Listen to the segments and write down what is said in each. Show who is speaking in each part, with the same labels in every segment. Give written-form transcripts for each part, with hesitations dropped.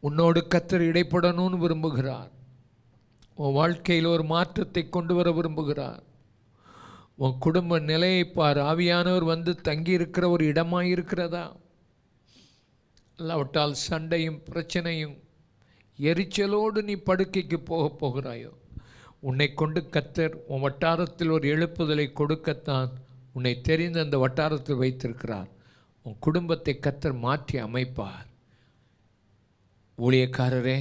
Speaker 1: உன்னோடு கர்த்தர் இடைப்படணும்னு விரும்புகிறார். உன் வாழ்க்கையில் ஒரு மாற்றத்தை கொண்டு வர விரும்புகிறார். உன் குடும்ப நிலையை பார். ஆவியானவர் வந்து தங்கி இருக்கிற ஒரு இடமாக இருக்கிறதா? இல்லாவிட்டால் சண்டையும் பிரச்சனையும் எரிச்சலோடு நீ படுக்கைக்கு போகிறாயோ? உன்னை கொண்டு கர்த்தர் உன் வட்டாரத்தில் ஒரு எழுப்புதலை கொடுக்கத்தான் உன்னை தெரிந்து அந்த வட்டாரத்தில் வைத்திருக்கிறார். உன் குடும்பத்தை கர்த்தர் மாற்றி அமைப்பார். ஊழியக்காரரே,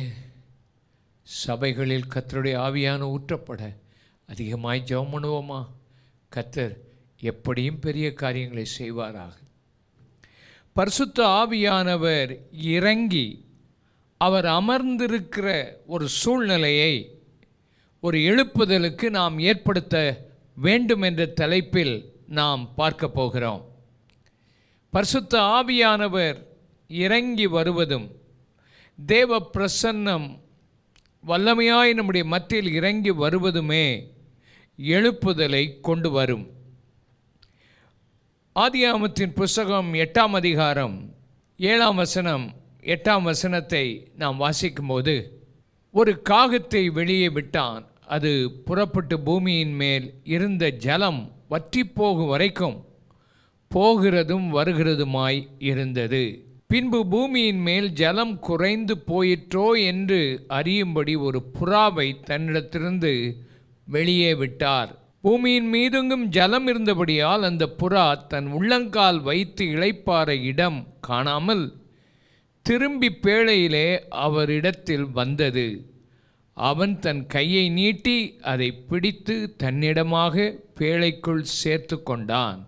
Speaker 1: சபைகளில் கர்த்தருடைய ஆவியான ஊற்றப்பட அதிகமாய் ஜெபம் பண்ணுவோமா? கர்த்தர் எப்படியும் பெரிய காரியங்களை செய்வாராக. பரிசுத்த ஆவியானவர் இறங்கி அவர் அமர்ந்திருக்கிற ஒரு சூழ்நிலையை ஒரு எழுப்புதலுக்கு நாம் ஏற்படுத்த வேண்டும் என்ற தலைப்பில் நாம் பார்க்க போகிறோம். பரிசுத்த ஆவியானவர் இறங்கி வருவதும் தேவ பிரசன்னம் வல்லமையாய் நம்முடைய மத்தியில் இறங்கி வருவதுமே எழுப்புதலை கொண்டு வரும். ஆதியாகமத்தின் புஸ்தகம் 8ஆம் அதிகாரம் 7ஆம் வசனம் 8ஆம் வசனத்தை நாம் வாசிக்கும்போது, ஒரு காகத்தை வெளியே விட்டான். அது புறப்பட்டு பூமியின் மேல் இருந்த ஜலம் வற்றி போகும் வரைக்கும் போகிறதும் வருகிறதுமாய் இருந்தது. பின்பு பூமியின் மேல் ஜலம் குறைந்து போயிற்றோ என்று அறியும்படி ஒரு புறாவை தன்னிடத்திலிருந்து வெளியே விட்டார். பூமியின் மீதெங்கும் ஜலம் இருந்தபடியால் அந்த புறா தன் உள்ளங்கால் வைத்து இளைப்பாற இடம் காணாமல் திரும்பி பேழையிலே அவரிடத்தில் வந்தது. அவன் தன் கையை நீட்டி அதை பிடித்து தன்னிடமாக பேழைக்குள் சேர்த்து கொண்டான்.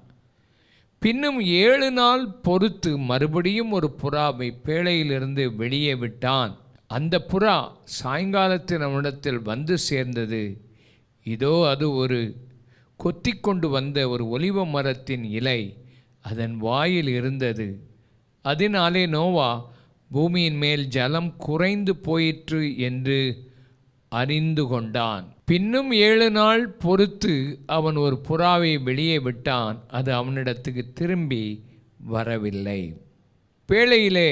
Speaker 1: பின்னும் 7 நாள் பொறுத்து மறுபடியும் ஒரு புறாவை பேழையிலிருந்து வெளியே விட்டான். அந்த புறா சாயங்காலத்தில் அவனிடத்தில் வந்து சேர்ந்தது. இதோ அது ஒரு கொத்தி கொண்டு வந்த ஒரு ஒலிவ மரத்தின் இலை அதன் வாயில் இருந்தது. அதனாலே நோவா பூமியின் மேல் ஜலம் குறைந்து போயிற்று என்று அறிந்து கொண்டான். பின்னும் 7 நாள் பொறுத்து அவன் ஒரு புறாவை வெளியே விட்டான். அது அவனிடத்துக்கு திரும்பி வரவில்லை. பேழையிலே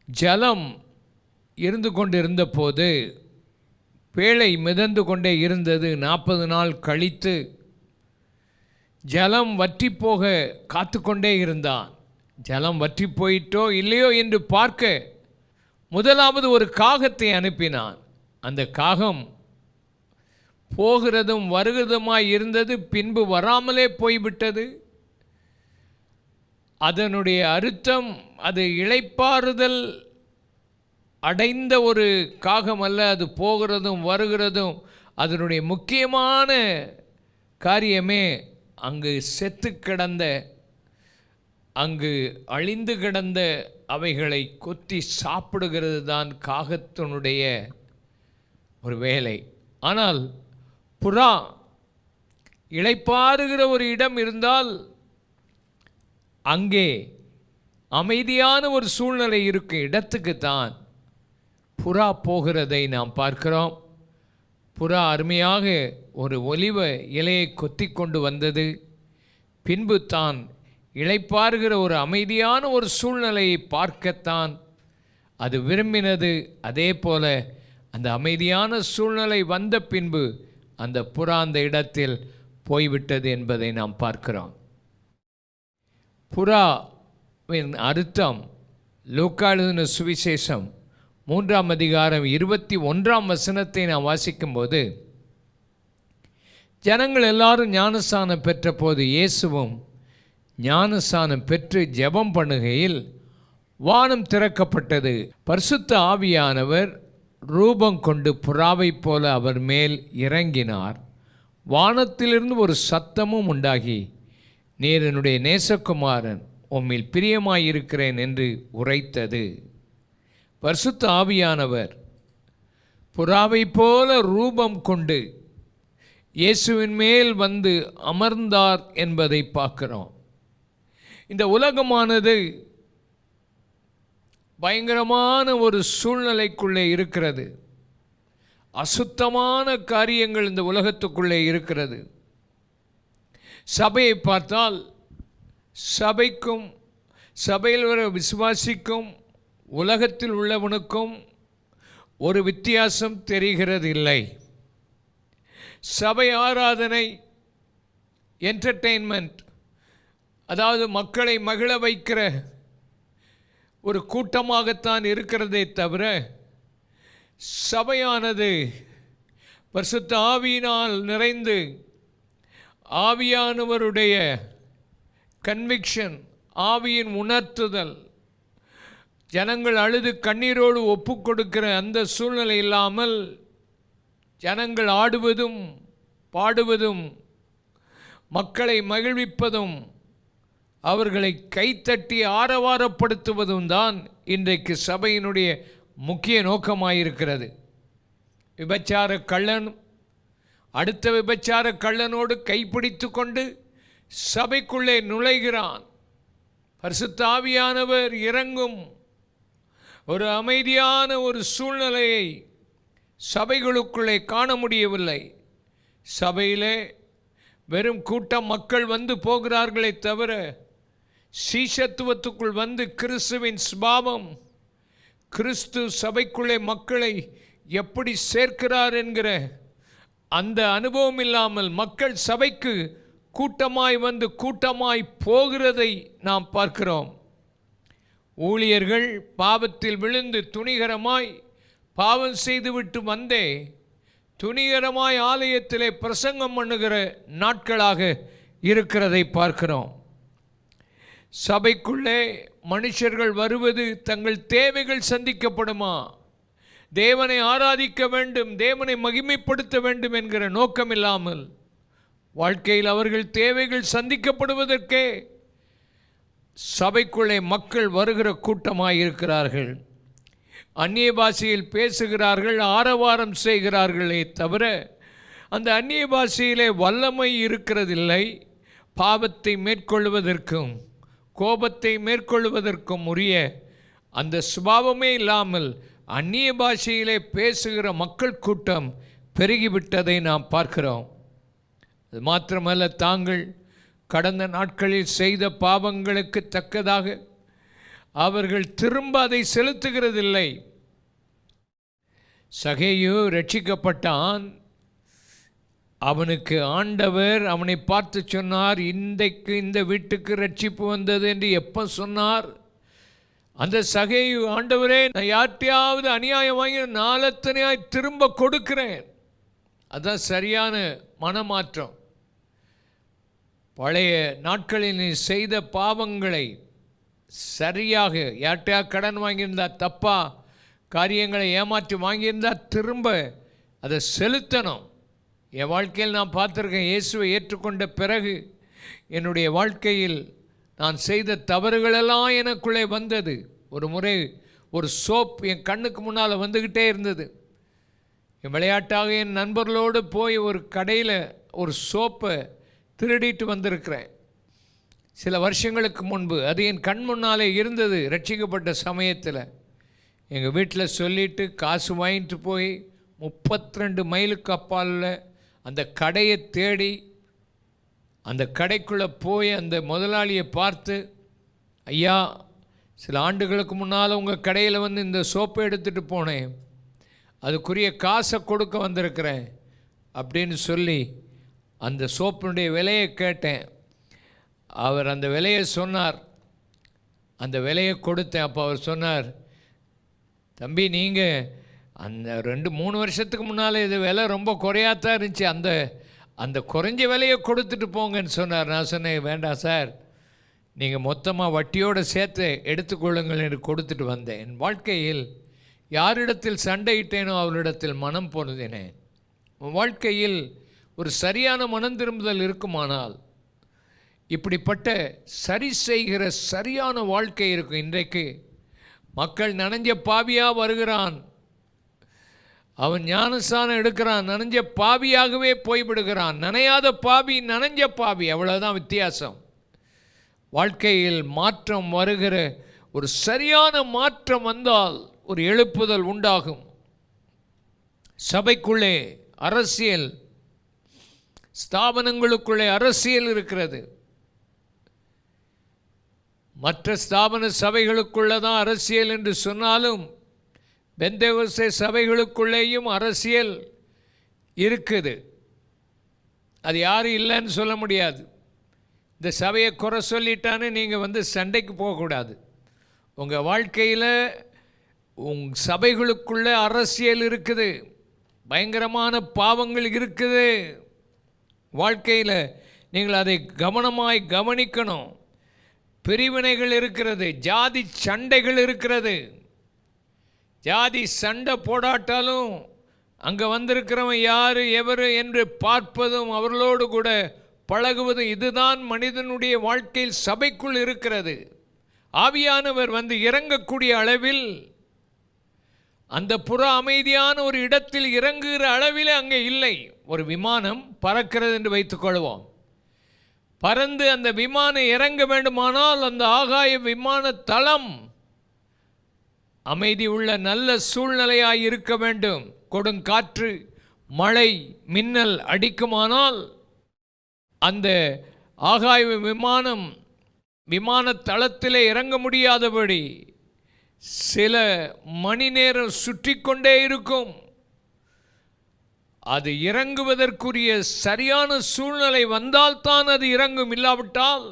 Speaker 1: ஜலம் இருந்து கொண்டிருந்த போது பேழை மிதந்து கொண்டே இருந்தது. 40 நாள் கழித்து ஜலம் வற்றி போக காத்து கொண்டே இருந்தான். ஜலம் வற்றி போயிட்டோ இல்லையோ என்று பார்க்க முதலாவது ஒரு காகத்தை அனுப்பினான். அந்த காகம் போகிறதும் வருகிறதுமாய் இருந்தது. பின்பு வராமலே போய்விட்டது. அதனுடைய அர்த்தம் அது இளைப்பாறுதல் அடைந்த ஒரு காகம் அல்ல. அது போகிறதும் வருகிறதும் அதனுடைய முக்கியமான காரியமே அங்கு செத்து கிடந்த, அங்கு அழிந்து கிடந்த அவைகளை கொத்தி சாப்பிடுகிறது தான் காகத்தினுடைய ஒரு வேலை. ஆனால் புறா இளைப்பாறுகிற ஒரு இடம் இருந்தால் அங்கே அமைதியான ஒரு சூழ்நிலை இருக்கும் இடத்துக்கு தான் புறா போகிறதை நாம் பார்க்கிறோம். புறா அருமையாக ஒரு ஒலிவ இலையை கொத்தி கொண்டு வந்தது. பின்பு தான் இளைப்பாறுகிற ஒரு அமைதியான ஒரு சூழ்நிலையை பார்க்கத்தான் அது விரும்பினது. அதே போல அந்த அமைதியான சூழ்நிலை வந்த பின்பு அந்த புறா அந்த இடத்தில் போய்விட்டது என்பதை நாம் பார்க்கிறோம். புறாவின் அர்த்தம் லூக்கா எழுதின சுவிசேஷம் 3ஆம் அதிகாரம் 21ஆம் வசனத்தை நாம் வாசிக்கும்போது, ஜனங்கள் எல்லாரும் ஞானஸ்நானம் பெற்ற போது இயேசுவும் ஞானஸ்நானம் பெற்று ஜெபம் பண்ணுகையில் வானம் திறக்கப்பட்டது. பரிசுத்த ஆவியானவர் ரூபம் கொண்டு புறாவைப் போல அவர் மேல் இறங்கினார். வானத்திலிருந்து ஒரு சத்தமும் உண்டாகி, நீர் என்னுடைய நேசகுமாரன், உம்மில் பிரியமாயிருக்கிறேன் என்று உரைத்தது. பரிசுத்த ஆவியானவர் புறாவைப் போல ரூபம் கொண்டு இயேசுவின் மேல் வந்து அமர்ந்தார் என்பதை பார்க்கிறோம். இந்த உலகமானது பயங்கரமான ஒரு சூழ்நிலைக்குள்ளே இருக்கிறது. அசுத்தமான காரியங்கள் இந்த உலகத்துக்குள்ளே இருக்கிறது. சபையை பார்த்தால் சபைக்கும் சபையில் வர விசுவாசிக்கும் உலகத்தில் உள்ளவனுக்கும் ஒரு வித்தியாசம் தெரிகிறது இல்லை. சபை ஆராதனை என்டர்டெயின்மெண்ட், அதாவது மக்களை மகிழ வைக்கிற ஒரு கூட்டமாகத்தான் இருக்கிறதே தவிர, சபையானது பரிசுத்த ஆவியினால் நிறைந்து ஆவியானவருடைய கன்விக்ஷன், ஆவியின் உணர்த்துதல், ஜனங்கள் அழுது கண்ணீரோடு ஒப்பு கொடுக்கிற அந்த சூழ்நிலை இல்லாமல் ஜனங்கள் ஆடுவதும் பாடுவதும் மக்களை மகிழ்விப்பதும் அவர்களை கைத்தட்டி ஆரவாரப்படுத்துவதும் தான் இன்றைக்கு சபையினுடைய முக்கிய நோக்கமாயிருக்கிறது. விபச்சார கள்ளன் அடுத்த விபச்சார கள்ளனோடு கைப்பிடித்து கொண்டு சபைக்குள்ளே நுழைகிறான். பரிசுத்த ஆவியானவர் இறங்கும் ஒரு அமைதியான ஒரு சூழ்நிலையை சபைகளுக்குள்ளே காண முடியவில்லை. சபையிலே வெறும் கூட்டம் மக்கள் வந்து போகிறார்களே தவிர, சீஷத்துவத்துக்குள் வந்து கிறிஸ்துவின் சுபாவம், கிறிஸ்து சபைக்குள்ளே மக்களை எப்படி சேர்க்கிறார் என்கிற அந்த அனுபவம் இல்லாமல் மக்கள் சபைக்கு கூட்டமாய் வந்து கூட்டமாய் போகிறதை நாம் பார்க்கிறோம். ஊழியர்கள் பாவத்தில் விழுந்து துணிகரமாய் பாவம் செய்துவிட்டு வந்தே துணிகரமாய் ஆலயத்திலே பிரசங்கம் பண்ணுகிற நாட்களாக இருக்கிறதை பார்க்கிறோம். சபைக்குள்ளே மனுஷர்கள் வருவது தங்கள் தேவைகள் சந்திக்கப்படுமா, தேவனை ஆராதிக்க வேண்டும், தேவனை மகிமைப்படுத்த வேண்டும் என்கிற நோக்கம் இல்லாமல் வாழ்க்கையில் அவர்கள் தேவைகள் சந்திக்கப்படுவதற்கே சபைக்குள்ளே மக்கள் வருகிற கூட்டமாக இருக்கிறார்கள். அந்நிய பாஷையில் பேசுகிறார்கள், ஆரவாரம் செய்கிறார்களே தவிர அந்த அந்நிய பாஷையிலே வல்லமை இருக்கிறதில்லை. பாவத்தை மேற்கொள்வதற்கும் கோபத்தை மேற்கொள்வதற்கும் உரிய அந்த சுபாவமே இல்லாமல் அந்நிய பாஷையிலே பேசுகிற மக்கள் கூட்டம் பெருகிவிட்டதை நாம் பார்க்கிறோம். அது மாத்திரமல்ல, தாங்கள் கடந்த நாட்களில் செய்த பாவங்களுக்கு தக்கதாக அவர்கள் திரும்ப அதை செலுத்துகிறதில்லை. சகேயு ரட்சிக்கப்பட்டான். அவனுக்கு ஆண்டவர் அவனை பார்த்து சொன்னார், இன்றைக்கு இந்த வீட்டுக்கு ரட்சிப்பு வந்தது என்று எப்போ சொன்னார்? அந்த சகேயு, ஆண்டவரே, நான் யார்ட்டையாவது அநியாயம் வாங்கி நாளத்தனையாய் திரும்ப கொடுக்கிறேன். அதுதான் சரியான மனமாற்றம். பழைய நாட்களில் நீ செய்த பாவங்களை சரியாக, யார்ட்டையா கடன் வாங்கியிருந்தா, தப்பா காரியங்களை ஏமாற்றி வாங்கியிருந்தா திரும்ப அதை செலுத்தணும். என் வாழ்க்கையில் நான் பார்த்துருக்கேன், இயேசுவை ஏற்றுக்கொண்ட பிறகு என்னுடைய வாழ்க்கையில் நான் செய்த தவறுகளெல்லாம் எனக்குள்ளே வந்தது. ஒரு முறை ஒரு சோப் என் கண்ணுக்கு முன்னால் வந்துக்கிட்டே இருந்தது. என் விளையாட்டாக என் நண்பர்களோடு போய் ஒரு கடையில் ஒரு சோப்பை திருடிட்டு வந்திருக்கிறேன். சில வருஷங்களுக்கு முன்பு அது என் கண் முன்னாலே இருந்தது. ரட்சிக்கப்பட்ட சமயத்தில் எங்கள் வீட்டில் சொல்லிவிட்டு காசு வாங்கிட்டு போய் 32 மைலுக்கு அப்பால் அந்த கடையை தேடி அந்த கடைக்குள்ளே போய் அந்த முதலாளியை பார்த்து, ஐயா, சில ஆண்டுகளுக்கு முன்னால் உங்கள் கடையில் வந்து இந்த சோப்பை எடுத்துகிட்டு போனேன், அதுக்குரிய காசை கொடுக்க வந்திருக்கிறேன் அப்படின்னு சொல்லி அந்த சோப்பினுடைய விலையை கேட்டேன். அவர் அந்த விலையை சொன்னார். அந்த விலையை கொடுத்தேன். அப்போ அவர் சொன்னார், தம்பி, நீங்கள் அந்த 2-3 வருஷத்துக்கு முன்னால் இது விலை ரொம்ப குறையாத்தான் இருந்துச்சு, அந்த குறைஞ்ச விலையை கொடுத்துட்டு போங்கன்னு சொன்னார். நான் சொன்னேன், வேண்டாம் சார், நீங்கள் மொத்தமாக வட்டியோடு சேர்த்து எடுத்துக்கொள்ளுங்கள் என்று கொடுத்துட்டு வந்தேன். என் வாழ்க்கையில் யாரிடத்தில் சண்டையிட்டேனோ அவரிடத்தில் மனம் பொருந்தினேன். வாழ்க்கையில் ஒரு சரியான மனம் திரும்புதல் இருக்குமானால் இப்படிப்பட்ட சரி செய்கிற சரியான வாழ்க்கை இருக்கும். இன்றைக்கு மக்கள் நனைஞ்ச பாவியாக வருகிறான், அவன் ஞானஸ்நானம் எடுக்கிறான், நனைஞ்ச பாவியாகவே போய்விடுகிறான். நனையாத பாவி, நனைஞ்ச பாவி, அவ்வளோதான் வித்தியாசம். வாழ்க்கையில் மாற்றம் வருகிற ஒரு சரியான மாற்றம் வந்தால் ஒரு எழுப்புதல் உண்டாகும். சபைக்குள்ளே அரசியல், ஸ்தாபனங்களுக்குள்ளே அரசியல் இருக்கிறது. மற்ற ஸ்தாபன சபைகளுக்குள்ள தான் அரசியல் என்று சொன்னாலும் பெந்தேகோஸ்தே சபைகளுக்குள்ளேயும் அரசியல் இருக்குது. அது யாரும் இல்லைன்னு சொல்ல முடியாது. இந்த சபையை குறை சொல்லிட்டான்னு நீங்கள் சண்டைக்கு போகக்கூடாது. உங்கள் வாழ்க்கையில் சபைகளுக்குள்ளே அரசியல் இருக்குது, பயங்கரமான பாவங்கள் இருக்குது. வாழ்க்கையில் நீங்கள் அதை கவனமாய் கவனிக்கணும். பிரிவினைகள் இருக்கிறது, ஜாதி சண்டைகள் இருக்கிறது. ஜாதி சண்டை போடாட்டாலும் அங்கே வந்திருக்கிறவன் யார் எவர் என்று பார்ப்பதும் அவர்களோடு கூட பழகுவதும் இதுதான் மனிதனுடைய வாழ்க்கையில் சபைக்குள் இருக்கிறது. ஆவியானவர் இறங்கக்கூடிய அளவில், அந்த புற அமைதியான ஒரு இடத்தில் இறங்குகிற அளவில் அங்கே இல்லை. ஒரு விமானம் பறக்கிறது என்று வைத்துக்கொள்வோம். பறந்து அந்த விமானம் இறங்க வேண்டுமானால் அந்த ஆகாய விமான தளம் அமைதி உள்ள நல்ல சூழ்நிலையாய் இருக்க வேண்டும். கொடுங்காற்று, மழை, மின்னல் அடிக்குமானால் அந்த ஆகாய விமான தளத்திலே இறங்க முடியாதபடி சில மணி நேரம் சுற்றி கொண்டே இருக்கும். அது இறங்குவதற்குரிய சரியான சூழ்நிலை வந்தால்தான் அது இறங்கும். இல்லாவிட்டால்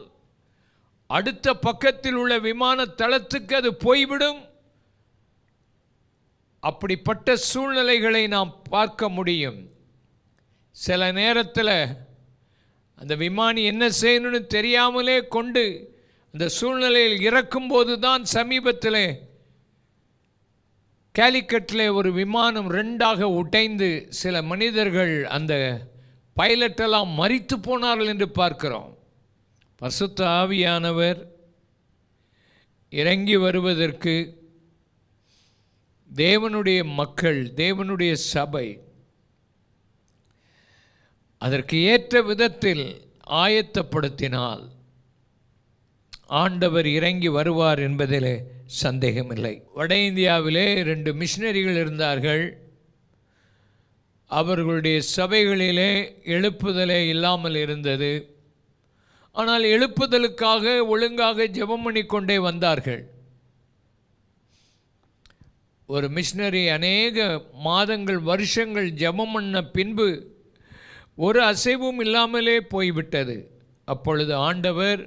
Speaker 1: அடுத்த பக்கத்தில் உள்ள விமான தளத்துக்கு அது போய்விடும். அப்படிப்பட்ட சூழ்நிலைகளை நாம் பார்க்க முடியும். சில நேரத்தில் அந்த விமானி என்ன செய்யணும்னு தெரியாமலே கொண்டு அந்த சூழ்நிலையில் இறக்கும்போது தான் சமீபத்தில் கேலிக்கட்டில் ஒரு விமானம் 2ஆக உடைந்து சில மனிதர்கள், அந்த பைலட்டெல்லாம் மரித்து போனார்கள் என்று பார்க்கிறோம். பரிசுத்த ஆவியானவர் இறங்கி வருவதற்கு தேவனுடைய மக்கள், தேவனுடைய சபை அதற்கு ஏற்ற விதத்தில் ஆயத்தப்படுத்தினால் ஆண்டவர் இறங்கி வருவார் என்பதிலே சந்தேகமில்லை. வட இந்தியாவிலே 2 மிஷினரிகள் இருந்தார்கள். அவர்களுடைய சபைகளிலே எழுப்புதலே இல்லாமல் இருந்தது. ஆனால் எழுப்புதலுக்காக ஒழுங்காக ஜெபம் பண்ணி கொண்டே வந்தார்கள். ஒரு மிஷினரி அநேக மாதங்கள், வருஷங்கள் ஜெபம் பண்ண பின்பு ஒரு அசைவும் இல்லாமலே போய்விட்டது. அப்பொழுது ஆண்டவர்,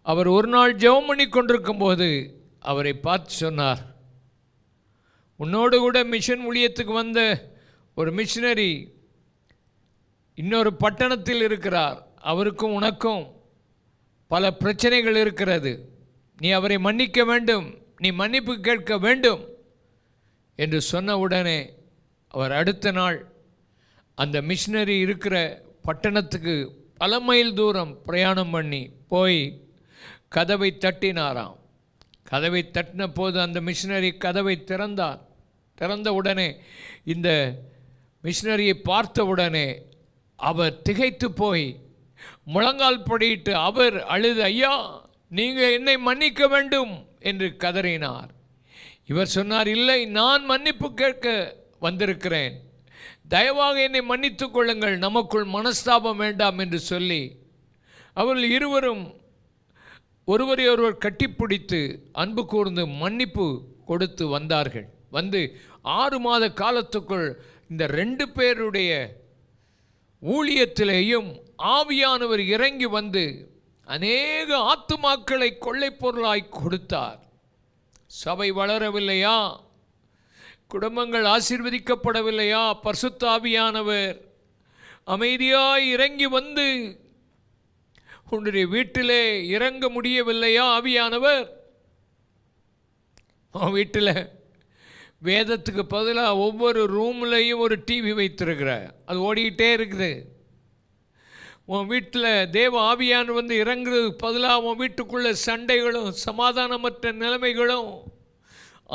Speaker 1: அவர் ஒரு நாள் ஜெபம் பண்ணி கொண்டிருக்கும் போது அவரை பார்த்து சொன்னார், உன்னோடு கூட மிஷன் ஊழியத்துக்கு வந்த ஒரு மிஷினரி இன்னொரு பட்டணத்தில் இருக்கிறார். அவருக்கும் உனக்கும் பல பிரச்சனைகள் இருக்கிறது. நீ அவரை மன்னிக்க வேண்டும், நீ மன்னிப்பு கேட்க வேண்டும் என்று சொன்ன உடனே அவர் அடுத்த நாள் அந்த மிஷினரி இருக்கிற பட்டணத்துக்கு பல மைல் தூரம் பிரயாணம் பண்ணி போய் கதவை தட்டினாராம். கதவை தட்டின போது அந்த மிஷினரி கதவை திறந்தார். திறந்த உடனே இந்த மிஷினரியை பார்த்த உடனே அவர் திகைத்து போய் முழங்கால் படியிட்டு அவர் அழுது, ஐயா, நீங்கள் என்னை மன்னிக்க வேண்டும் என்று கதறினார். இவர் சொன்னார், இல்லை, நான் மன்னிப்பு கேட்க வந்திருக்கிறேன், தயவாக என்னை மன்னித்து கொள்ளுங்கள், நமக்குள் மனஸ்தாபம் வேண்டாம் என்று சொல்லி அவர்கள் இருவரும் ஒருவரை ஒருவர் கட்டிப்பிடித்து அன்பு கூர்ந்து மன்னிப்பு கொடுத்து வந்தார்கள். 6 மாத காலத்துக்குள் இந்த 2 பேருடைய ஊழியத்திலேயும் ஆவியானவர் இறங்கி அநேக ஆத்துமாக்களை கொள்ளை பொருளாய் கொடுத்தார். சபை வளரவில்லையா? குடும்பங்கள் ஆசீர்வதிக்கப்படவில்லையா? பரிசுத்த ஆவியானவர் அமைதியாய் இறங்கி உன்னுடைய வீட்டிலே இறங்க முடியவில்லையா? ஆவியானவர் வீட்டில் வேதத்துக்கு பதிலாக ஒவ்வொரு ரூம்லையும் ஒரு டிவி வைத்திருக்கிற, அது ஓடிக்கிட்டே இருக்குது. உன் வீட்டில் தேவ ஆவியானவர் இறங்குறதுக்கு பதிலாக உன் வீட்டுக்குள்ளே சண்டைகளும் சமாதானமற்ற நிலைமைகளும்,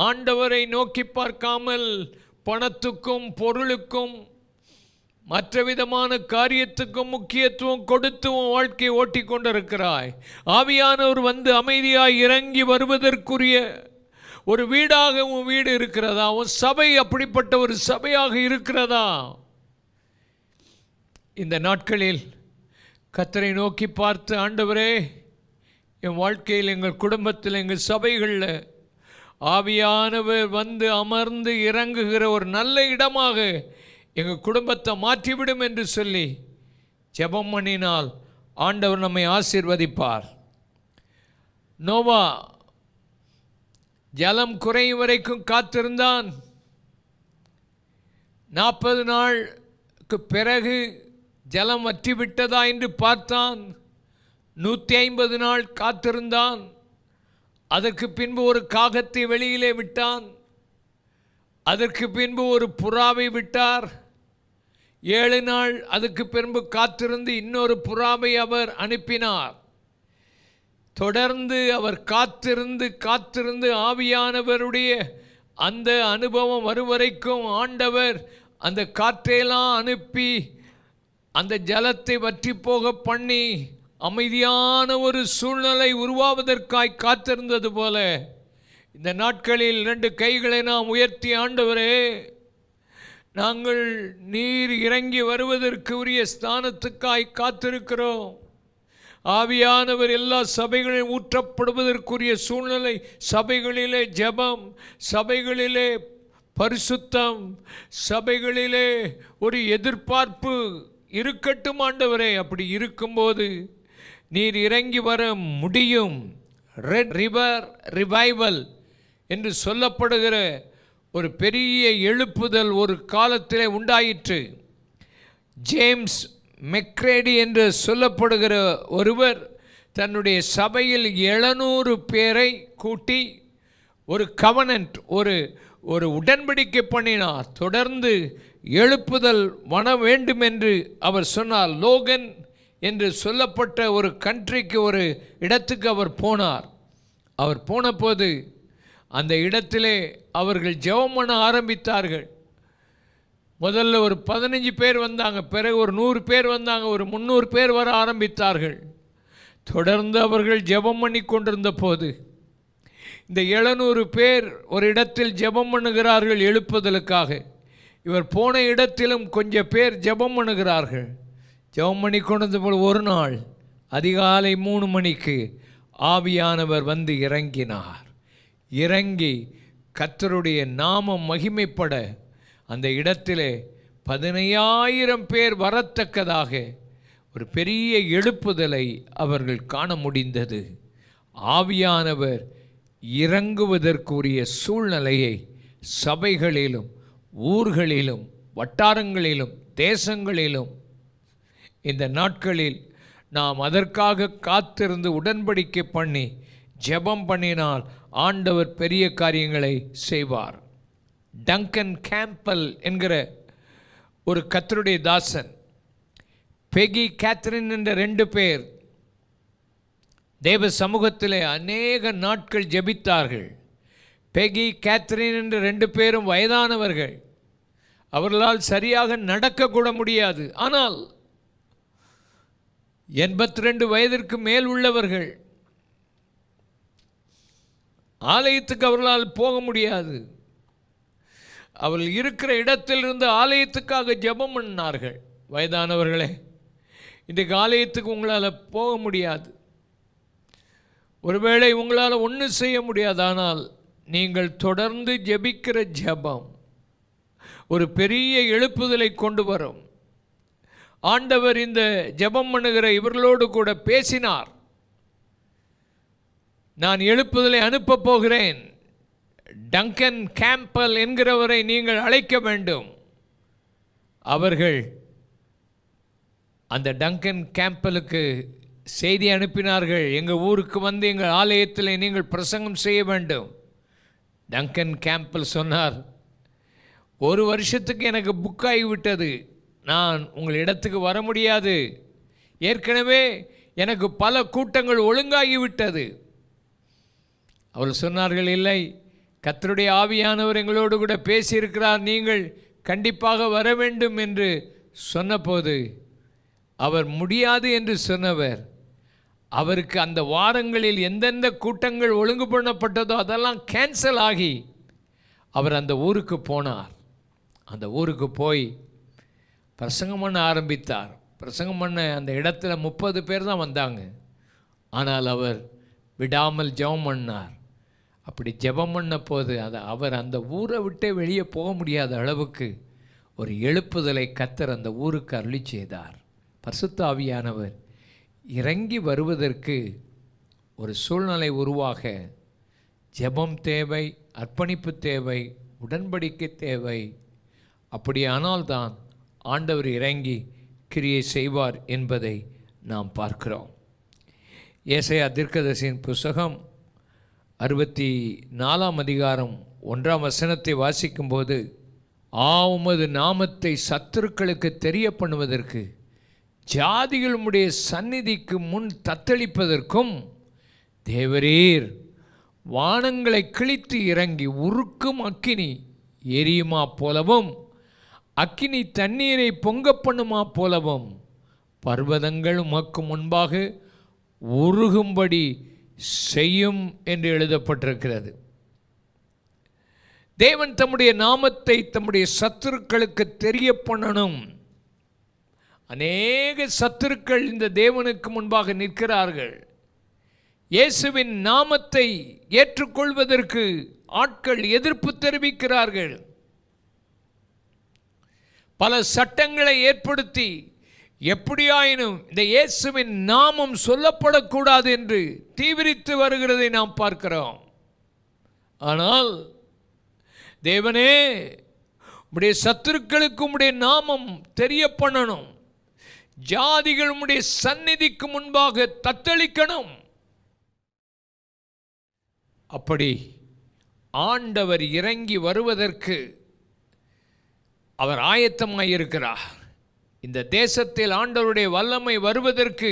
Speaker 1: ஆண்டவரை நோக்கி பார்க்காமல் பணத்துக்கும் பொருளுக்கும் மற்ற விதமான காரியத்துக்கும் முக்கியத்துவம் கொடுத்து உன் வாழ்க்கையை ஓட்டி கொண்டிருக்கிறாய். ஆவியானவர் அமைதியாய் இறங்கி வருவதற்குரிய ஒரு வீடாக உன் வீடு இருக்கிறதா? உன் சபை அப்படிப்பட்ட ஒரு சபையாக இருக்கிறதா? இந்த நாட்களில் கர்த்தரை நோக்கி பார்த்து, ஆண்டவரே, என் வாழ்க்கையில், எங்கள் குடும்பத்தில், எங்கள் சபைகளில் ஆவியானவர் வந்து அமர்ந்து இறங்குகிற ஒரு நல்ல இடமாக எங்கள் குடும்பத்தை மாற்றிவிடும் என்று சொல்லி ஜெபம் பண்ணினால் ஆண்டவர் நம்மை ஆசீர்வதிப்பார். நோவா ஜலம் குறையும் வரைக்கும் காத்திருந்தான். 40 நாளுக்கு பிறகு ஜலம் வற்றிவிட்டதா என்று பார்த்தான். 150 நாள் காத்திருந்தான். அதற்கு பின்பு ஒரு காகத்தை வெளியிலே விட்டான். அதற்கு பின்பு ஒரு புறாவை விட்டார். 7 நாள் அதுக்கு பின்பு காத்திருந்து இன்னொரு புறாவை அவர் அனுப்பினார். தொடர்ந்து அவர் காத்திருந்து ஆவியானவருடைய அந்த அனுபவம் வருவரைக்கும் ஆண்டவர் அந்த காற்றையெல்லாம் அனுப்பி அந்த ஜலத்தை வற்றி போக பண்ணி அமைதியான ஒரு சூழ்நிலை உருவாவதற்காய் காத்திருந்தது போல இந்த நாட்களில் 2 கைகளை நாம் உயர்த்தி, ஆண்டவரே, நாங்கள் நீர் இறங்கி வருவதற்கு உரிய ஸ்தானத்துக்காய் காத்திருக்கிறோம். ஆவியானவர் எல்லா சபைகளிலும் ஊற்றப்படுவதற்குரிய சூழ்நிலை, சபைகளிலே ஜெபம், சபைகளிலே பரிசுத்தம், சபைகளிலே ஒரு எதிர்பார்ப்பு இருக்கட்டும் ஆண்டவரே. அப்படி இருக்கும்போது நீர் இறங்கி வர முடியும். ரெட் ரிவர் ரிவைவல் என்று சொல்லப்படுகிற ஒரு பெரிய எழுப்புதல் ஒரு காலத்திலே உண்டாயிற்று. ஜேம்ஸ் மெக்ரேடி என்று சொல்லப்படுகிற ஒருவர் தன்னுடைய சபையில் 700 பேரை கூட்டி ஒரு கவனன்ட், ஒரு உடன்படிக்கை பண்ணினார். தொடர்ந்து எழுப்புதல் வர வேண்டும் என்று அவர் சொன்னார். லோகன் என்று சொல்லப்பட்ட ஒரு கண்ட்ரிக்கு, ஒரு இடத்துக்கு அவர் போனார். அவர் போன போது அந்த இடத்திலே அவர்கள் ஜெபம் பண்ண ஆரம்பித்தார்கள். முதல்ல ஒரு 15 பேர் வந்தாங்க, பிறகு ஒரு 100 பேர் வந்தாங்க, ஒரு 300 பேர் வர ஆரம்பித்தார்கள். தொடர்ந்து அவர்கள் ஜெபம் பண்ணி கொண்டிருந்த போது இந்த 700 பேர் ஒரு இடத்தில் ஜெபம் பண்ணுகிறார்கள் எழுப்புதலுக்காக. இவர் போன இடத்திலும் கொஞ்சம் பேர் ஜெபம் பண்ணுகிறார்கள். ஜெபம் பண்ணி கொண்டிருந்த போது ஒரு நாள் அதிகாலை 3 மணிக்கு ஆவியானவர் வந்து இறங்கினார். இறங்கி கர்த்தருடைய நாமம் மகிமைப்பட அந்த இடத்திலே 15,000 பேர் வரத்தக்கதாக ஒரு பெரிய எழுப்புதலை அவர்கள் காண முடிந்தது. ஆவியானவர் இறங்குவதற்குரிய சூழ்நிலையை சபைகளிலும் ஊர்களிலும் வட்டாரங்களிலும் தேசங்களிலும் இந்த நாட்களில் நாம் அதற்காக காத்திருந்து உடன்படிக்கை பண்ணி ஜெபம் பண்ணினால் ஆண்டவர் பெரிய காரியங்களை செய்வார். டங்கன் கேம்பல் என்கிற ஒரு கர்த்தருடைய தாசன், பெகி கேத்ரின் என்ற 2 பேர் தேவ சமூகத்திலே அநேக நாட்கள் ஜெபித்தார்கள். பெகி கேத்ரின் என்ற 2 பேரும் வயதானவர்கள். அவர்களால் சரியாக நடக்கக்கூட முடியாது. ஆனால் 82 வயதிற்கு மேல் உள்ளவர்கள். ஆலயத்துக்கு அவர்களால் போக முடியாது. அவர்கள் இருக்கிற இடத்திலிருந்து ஆலயத்துக்காக ஜெபம் பண்ணார்கள். வயதானவர்களே, இன்றைக்கு ஆலயத்துக்கு உங்களால் போக முடியாது. ஒருவேளை உங்களால் ஒன்றும் செய்ய முடியாது. ஆனால் நீங்கள் தொடர்ந்து ஜெபிக்கிற ஜெபம் ஒரு பெரிய எழுப்புதலை கொண்டு வரும். ஆண்டவர் இந்த ஜெபம் பண்ணுகிற இவர்களோடு கூட பேசினார். நான் எழுப்புதலை அனுப்பப் போகிறேன். டங்கன் கேம்பல் என்கிறவரை நீங்கள் அழைக்க வேண்டும். அவர்கள் அந்த டங்கன் கேம்பலுக்கு செய்தி அனுப்பினார்கள். எங்கள் ஊருக்கு வந்து எங்கள் ஆலயத்தில் நீங்கள் பிரசங்கம் செய்ய வேண்டும். டங்கன் கேம்பல் சொன்னார், 1 வருஷத்துக்கு எனக்கு புக் ஆகிவிட்டது, நான் உங்கள் இடத்துக்கு வர முடியாது. ஏற்கனவே எனக்கு பல கூட்டங்கள் ஒழுங்காகிவிட்டது. அவர்கள் சொன்னார்கள், இல்லை, கர்த்தருடைய ஆவியானவர் எங்களோடு கூட பேசியிருக்கிறார், நீங்கள் கண்டிப்பாக வர வேண்டும் என்று சொன்னபோது அவர் முடியாது என்று சொன்னவர், அவருக்கு அந்த வாரங்களில் எந்தெந்த கூட்டங்கள் ஒழுங்கு பண்ணப்பட்டதோ அதெல்லாம் கேன்சல் ஆகி அவர் அந்த ஊருக்கு போனார். அந்த ஊருக்கு போய் பிரசங்கம் பண்ண ஆரம்பித்தார். பிரசங்கம் பண்ண அந்த இடத்துல 30 பேர் தான் வந்தாங்க. ஆனால் அவர் விடாமல் ஜெபம் பண்ணார். அப்படி ஜெபம் பண்ண போது அவர் அந்த ஊரை விட்டே வெளியே போக முடியாத அளவுக்கு ஒரு எழுப்புதலை கர்த்தர் அந்த ஊருக்கு அருளி செய்தார். பரிசுத்த ஆவியானவர் இறங்கி வருவதற்கு ஒரு சூழ்நிலை உருவாக ஜெபம் தேவை, அர்ப்பணிப்பு தேவை, உடன்படிக்கை தேவை. அப்படியானால்தான் ஆண்டவர் இறங்கி கிரியை செய்வார் என்பதை நாம் பார்க்கிறோம். ஏசாயா தீர்க்கதரிசியின் புஸ்தகம் 64 அதிகாரம் 1 வாசிக்கும்போது, உமது நாமத்தை சத்துருக்களுக்கு தெரிய பண்ணுவதற்கு, ஜாதிகள் உம்முடைய சந்நிதிக்கு முன் தத்தளிப்பதற்கும் தேவரீர் வானங்களை கிழித்து இறங்கி உருக்கும் அக்கினி எரியுமா போலவும் அக்கினி தண்ணீரை பொங்க பண்ணுமா போலவும் பர்வதங்கள் உமக்கு முன்பாக உருகும்படி செய்யும் என்று எழுதப்பட்டிருக்கிறது. தேவன் தம்முடைய நாமத்தை தம்முடைய சத்துருக்களுக்கு தெரிய பண்ணணும். அநேக சத்துருக்கள் இந்த தேவனுக்கு முன்பாக நிற்கிறார்கள். இயேசுவின் நாமத்தை ஏற்றுக்கொள்வதற்கு ஆட்கள் எதிர்ப்பு தெரிவிக்கிறார்கள். பல சட்டங்களை ஏற்படுத்தி எப்படியாயினும் இந்த இயேசுவின் நாமம் சொல்லப்படக்கூடாது என்று தீவிரித்து வருகிறதை நாம் பார்க்கிறோம். ஆனால் தேவனே, உம்முடைய சத்துருக்களுக்கு உம்முடைய நாமம் தெரிய பண்ணணும், ஜாதிகள் உம்முடைய சந்நிதிக்கு முன்பாக தத்தளிக்கணும். அப்படி ஆண்டவர் இறங்கி வருவதற்கு அவர் ஆயத்தமாயிருக்கிறார். இந்த தேசத்தில் ஆண்டவருடைய வல்லமை வருவதற்கு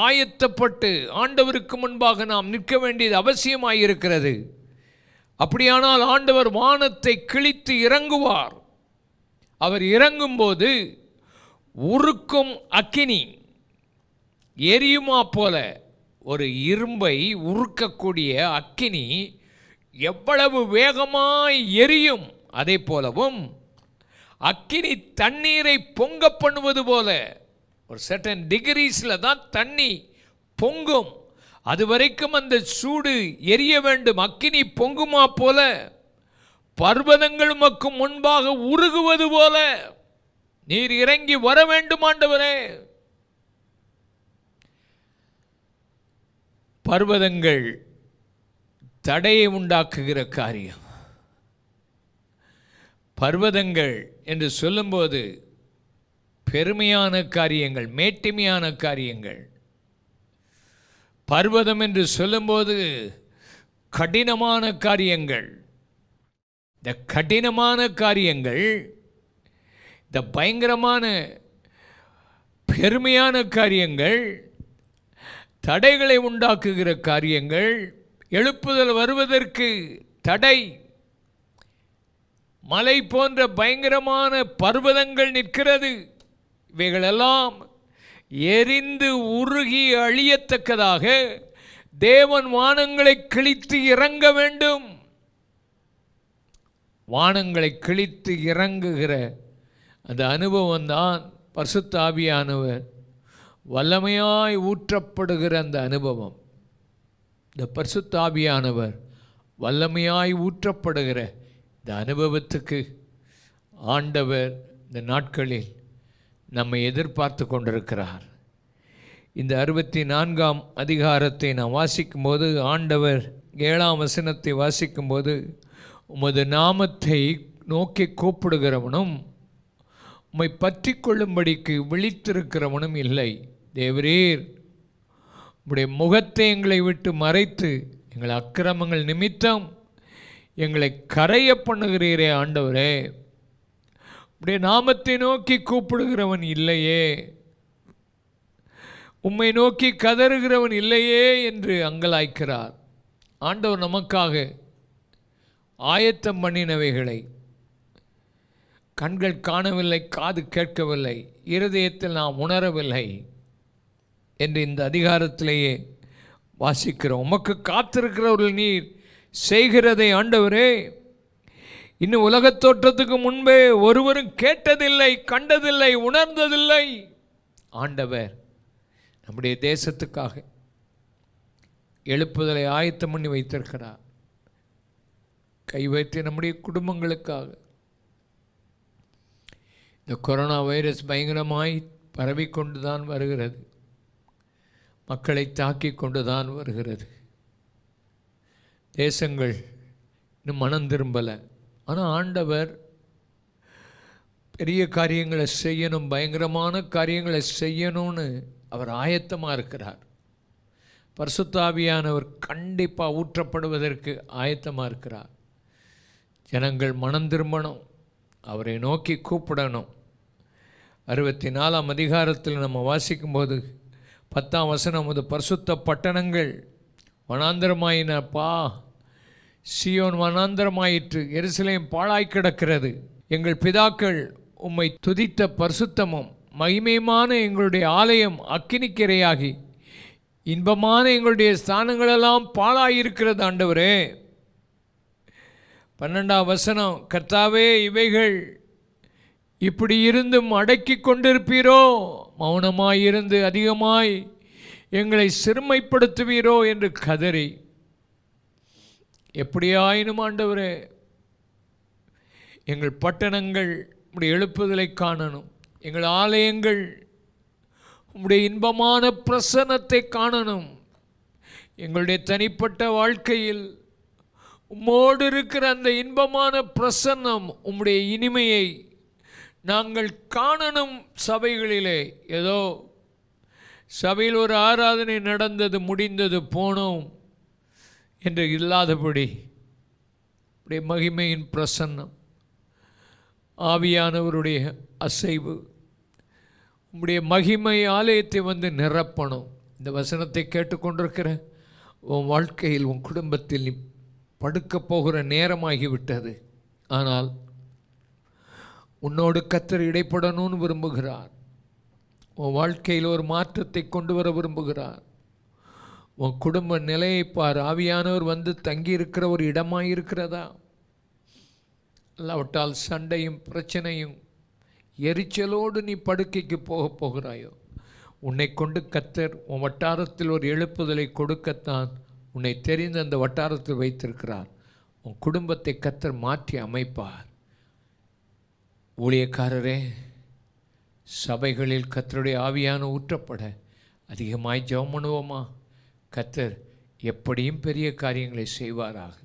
Speaker 1: ஆயத்தப்பட்டு ஆண்டவருக்கு முன்பாக நாம் நிற்க வேண்டியது அவசியமாயிருக்கிறது. அப்படியானால் ஆண்டவர் வானத்தை கிழித்து இறங்குவார். அவர் இறங்கும்போது உருக்கும் அக்கினி எரியுமா போல, ஒரு இரும்பை உருக்கக்கூடிய அக்கினி எவ்வளவு வேகமாய் எரியும், அதே போலவும் அக்கினி தண்ணீரை பொங்க பண்ணுவது போல, ஒரு சர்டன் டிகிரிஸில் தான் தண்ணி பொங்கும். அது வரைக்கும் அந்த சூடு எரிய வேண்டும். அக்கினி பொங்குமா போல, பர்வதங்கள் உமக்கு முன்பாக உருகுவது போல நீர் இறங்கி வர வேண்டும் ஆண்டவரே. பர்வதங்கள் தடையை உண்டாக்குகிற காரியம். பர்வதங்கள் என்று சொல்லும்போது பெருமையான காரியங்கள், மேட்டிமையான காரியங்கள். பர்வதம் என்று சொல்லும்போது கடினமான காரியங்கள். இந்த கடினமான காரியங்கள், இந்த பயங்கரமான பெருமையான காரியங்கள், தடைகளை உண்டாக்குகிற காரியங்கள், எழுப்புதல் வருவதற்கு தடை, மலை போன்ற பயங்கரமான பர்வதங்கள் நிற்கிறது. இவைகளெல்லாம் எரிந்து உருகி அழியத்தக்கதாக தேவன் வானங்களை கிழித்து இறங்க வேண்டும். வானங்களை கிழித்து இறங்குகிற அந்த அனுபவம் தான் பரிசுத்த ஆவியானவர் வல்லமையாய் ஊற்றப்படுகிற அந்த அனுபவம். இந்த பரிசுத்த ஆவியானவர் வல்லமையாய் ஊற்றப்படுகிற இந்த அனுபவத்துக்கு ஆண்டவர் இந்த நாட்களில் நம்மை எதிர்பார்த்து கொண்டிருக்கிறார். இந்த 64 அதிகாரத்தை நாம் வாசிக்கும்போது, ஆண்டவர் 7 வாசிக்கும்போது, உமது நாமத்தை நோக்கி கூப்பிடுகிறவனும் உம்மை பற்றி கொள்ளும்படிக்கு விழித்திருக்கிறவனும் இல்லை. தேவரீர் உம்முடைய முகத்தை எங்களை விட்டு மறைத்து எங்கள் அக்கிரமங்கள் நிமித்தம் எங்களை கரைய பண்ணுகிறீரே ஆண்டவரே. உம்முடைய நாமத்தை நோக்கி கூப்பிடுகிறவன் இல்லையே, உம்மை நோக்கி கதறுகிறவன் இல்லையே என்று அங்கலாய்க்கிறார். ஆண்டவர் நமக்காக ஆயத்தம் பண்ணினவைகளை கண்கள் காணவில்லை, காது கேட்கவில்லை, இருதயத்தில் நாம் உணரவில்லை என்று இந்த அதிகாரத்திலேயே வாசிக்கிறோம். உமக்கு காத்திருக்கிறவர்கள் நீர் செய்கிறதை ஆண்டவரே இன்னும் உலகத் தோற்றத்துக்கு முன்பே ஒருவரும் கேட்டதில்லை, கண்டதில்லை, உணர்ந்ததில்லை. ஆண்டவர் நம்முடைய தேசத்துக்காக எழுப்புதலை ஆயத்தம் பண்ணி வைத்திருக்கிறார். கை வைத்து நம்முடைய குடும்பங்களுக்காக. இந்த கொரோனா வைரஸ் பயங்கரமாய் பரவிக்கொண்டு தான் வருகிறது, மக்களை தாக்கி கொண்டு தான் வருகிறது. தேசங்கள் இன்னும் மனம் திரும்பலை. ஆனால் ஆண்டவர் பெரிய காரியங்களை செய்யணும், பயங்கரமான காரியங்களை செய்யணும்னு அவர் ஆயத்தமாக இருக்கிறார். பரிசுத்த ஆவியானவர் கண்டிப்பாக ஊற்றப்படுவதற்கு ஆயத்தமாக இருக்கிறார். ஜனங்கள் மனம் திரும்பணும், அவரை நோக்கி கூப்பிடணும். 64ஆம் அதிகாரத்தில் நம்ம வாசிக்கும்போது 10ஆம் வசனம், அது பரிசுத்த பட்டணங்கள் வனாந்தரமாயினப்பா, சீயோன் வனாந்தரமாயிற்று, எருசலேம் பாழாய் கிடக்கிறது. எங்கள் பிதாக்கள் உம்மை துதித்த பரிசுத்தமும் மகிமையுமான எங்களுடைய ஆலயம் அக்கினிக்கிரையாகி இன்பமான எங்களுடைய ஸ்தானங்களெல்லாம் பாழாயிருக்கிறது ஆண்டவரே. 12ஆம் வசனம், கர்த்தாவே இவைகள் இப்படி இருந்தும் அடக்கி கொண்டிருப்பீரோ, மௌனமாயிருந்து அதிகமாய் எங்களை சிறுமைப்படுத்துவீரோ என்று கதறி, எப்படியாயினும் ஆண்டவரே எங்கள் பட்டணங்கள் உம்முடைய எழுப்புதலை காணணும், எங்கள் ஆலயங்கள் உம்முடைய இன்பமான பிரசன்னத்தை காணணும். எங்களுடைய தனிப்பட்ட வாழ்க்கையில் உம்மோடு இருக்கிற அந்த இன்பமான பிரசன்னம், உம்முடைய இனிமையை நாங்கள் காணணும். சபைகளிலே ஏதோ சபையில் ஒரு ஆராதனை நடந்தது, முடிந்தது, போனோம் என்று இல்லாதபடி உடைய மகிமையின் பிரசன்னம், ஆவியானவருடைய அசைவு, உம்முடைய மகிமை ஆலயத்தை வந்து நிரப்பணும். இந்த வசனத்தை கேட்டுக்கொண்டிருக்கிற உன் வாழ்க்கையில், உன் குடும்பத்தில் நீ படுக்கப் போகிற நேரமாகிவிட்டது. ஆனால் உன்னோடு கர்த்தர் இடைப்படணும்னு விரும்புகிறார். உன் வாழ்க்கையில் ஒரு மாற்றத்தை கொண்டு வர விரும்புகிறார். உன் குடும்ப நிலையை பார். ஆவியானவர் வந்து தங்கியிருக்கிற ஒரு இடமாயிருக்கிறதா? இல்லாவிட்டால் சண்டையும் பிரச்சனையும் எரிச்சலோடு நீ படுக்கைக்கு போகிறாயோ? உன்னை கொண்டு கர்த்தர் உன் வட்டாரத்தில் ஒரு எழுப்புதலை கொடுக்கத்தான் உன்னை தெரிந்து அந்த வட்டாரத்தில் வைத்திருக்கிறார். உன் குடும்பத்தை கர்த்தர் மாற்றி அமைப்பார். ஊழியக்காரரே, சபைகளில் கர்த்தருடைய ஆவியான ஊற்றப்பட அதிகமாய் ஜெபம் பண்ணுவோமா? கர்த்தர் எப்படியும் பெரிய காரியங்களை செய்வாராக.